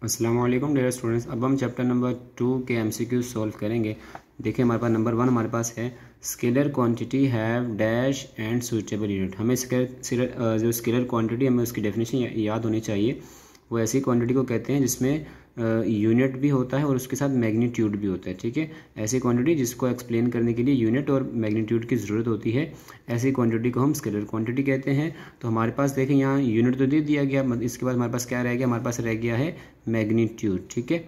अस्सलाम वालेकुम dear students. अब हम चैप्टर नंबर 2 के एमसीक्यू सॉल्व करेंगे। देखिए हमारे पास नंबर 1 हमारे पास है scalar quantity have dash and suitable unit. हमें जो स्केलर क्वांटिटी हमें उसकी डेफिनेशन याद होनी चाहिए। वो ऐसी क्वांटिटी को कहते हैं जिसमें यूनिट भी होता है और उसके साथ मैग्नीट्यूड भी होता है। ठीक है, ऐसी क्वांटिटी जिसको एक्सप्लेन करने के लिए यूनिट और मैग्नीट्यूड की ज़रूरत होती है, ऐसी क्वांटिटी को हम स्केलर क्वांटिटी कहते हैं। तो हमारे पास देखें यहाँ यूनिट तो दे दिया गया, इसके बाद हमारे पास क्या रह गया, हमारे पास रह गया है मैग्नीट्यूड। ठीक है,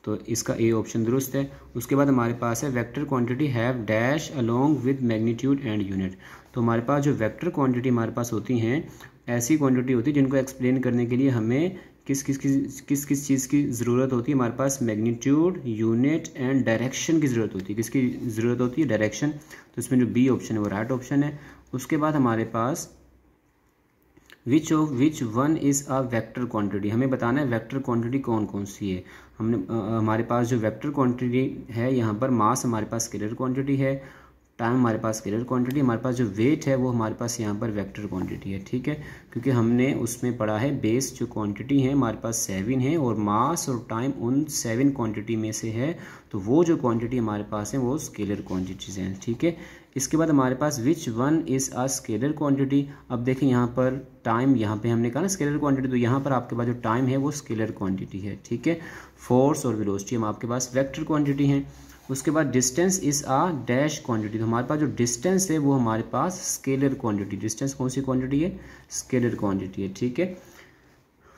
तो इसका ए ऑप्शन दुरुस्त है। उसके बाद हमारे पास है vector quantity have dash along with magnitude and unit. तो हमारे पास जो वेक्टर क्वांटिटी हमारे पास होती हैं, ऐसी क्वांटिटी होती है जिनको एक्सप्लेन करने के लिए हमें किस किस चीज़ की ज़रूरत होती है। हमारे पास मैग्नीट्यूड, यूनिट एंड डायरेक्शन की ज़रूरत होती है। किसकी ज़रूरत होती है? डायरेक्शन। तो इसमें जो बी ऑप्शन है वो राइट ऑप्शन है। उसके बाद हमारे पास which one is a vector quantity, हमें बताना है वेक्टर क्वांटिटी कौन कौन सी है। हमारे पास जो वेक्टर क्वांटिटी है, यहाँ पर मास हमारे पास स्केलर क्वांटिटी है, टाइम हमारे पास स्केलर क्वांटिटी, हमारे पास जो वेट है वो हमारे पास यहाँ पर वेक्टर क्वांटिटी है। ठीक है, क्योंकि हमने उसमें पढ़ा है बेस जो क्वांटिटी है हमारे पास 7 है और मास और टाइम उन 7 क्वांटिटी में से है, तो वो जो क्वांटिटी हमारे पास है वो स्केलर क्वांटिटीज हैं। ठीक है, इसके बाद हमारे पास which one is a scalar quantity. अब देखें यहाँ पर टाइम, यहाँ पे हमने कहा ना स्केलर क्वांटिटी, तो यहाँ पर आपके पास जो टाइम है वो स्केलर क्वांटिटी है। ठीक है, फोर्स और वेलोसिटी हम आपके पास वेक्टर क्वांटिटी हैं। उसके बाद distance is a dash quantity, तो हमारे पास जो डिस्टेंस है वो हमारे पास स्केलर क्वांटिटी, डिस्टेंस कौन सी क्वांटिटी है? स्केलर क्वांटिटी है। ठीक है,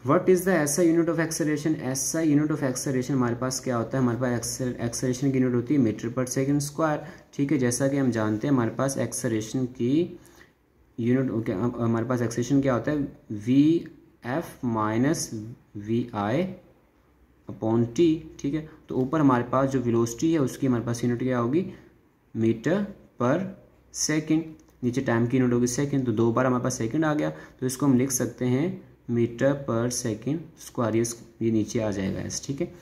what is the SI unit of acceleration. SI unit of acceleration हमारे पास क्या होता है? हमारे पास एक्सेलरेशन की यूनिट होती है मीटर पर सेकेंड स्क्वायर। ठीक है, जैसा कि हम जानते हैं हमारे पास एक्सेलरेशन की यूनिट, हमारे पास एक्सेलरेशन क्या होता है? V F minus V I upon T. ठीक है, तो ऊपर हमारे पास जो वेलोसिटी है उसकी हमारे पास यूनिट क्या होगी? मीटर पर सेकंड। नीचे टाइम की यूनिट होगी सेकंड, तो 2 बार हमारे पास सेकंड आ गया, तो इसको हम लिख सकते हैं मीटर पर सेकंड स्क्वायर, ये नीचे आ जाएगा ऐसे। ठीक है,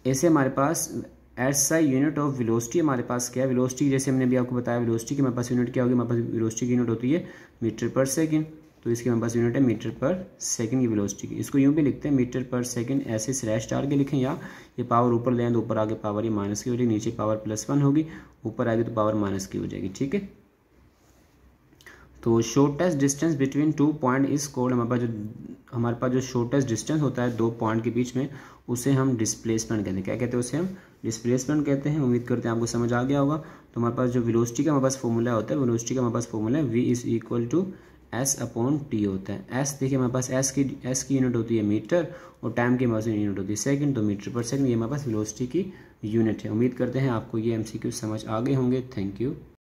ऐसे हमारे पास एसआई यूनिट ऑफ वेलोसिटी हमारे पास क्या है? वेलोसिटी जैसे हमने अभी आपको बताया वेलोसिटी की हमारे पास यूनिट क्या होगी? हमारे पास वेलोसिटी की यूनिट होती है मीटर पर सेकंड, तो इसकी हमारे पास यूनिट है मीटर पर सेकंड की वेलोसिटी की। इसको यूँ भी लिखते हैं मीटर पर सेकंड, ऐसे स्लैश डाल के लिखें, या ये पावर ऊपर ले तो ऊपर आगे पावर ये माइनस की हो जाएगी, नीचे पावर +1 होगी, ऊपर आएगी तो पावर माइनस की हो जाएगी। ठीक है, तो shortest distance between 2 point is called, हमारे पास जो शॉर्टेस्ट डिस्टेंस होता है 2 पॉइंट के बीच में, उसे हम डिस्प्लेसमेंट कहते हैं। क्या कहते हैं? उसे हम डिस्प्लेसमेंट कहते हैं। उम्मीद करते हैं आपको समझ आ गया होगा। तो हमारे पास जो वेलोसिटी का हमारे पास फॉर्मूला होता है, वेलोसिटी का हमारे पास फॉर्मूला है v is equal to S upon T होता है। एस देखिए हमारे पास एस की यूनिट होती है मीटर और टाइम की हमारे पास यूनिट होती है सेकंड, तो मीटर पर सेकंड ये हमारे पास वेलोसिटी की यूनिट है। उम्मीद करते हैं आपको ये एमसीक्यू समझ आ गए होंगे। Thank you.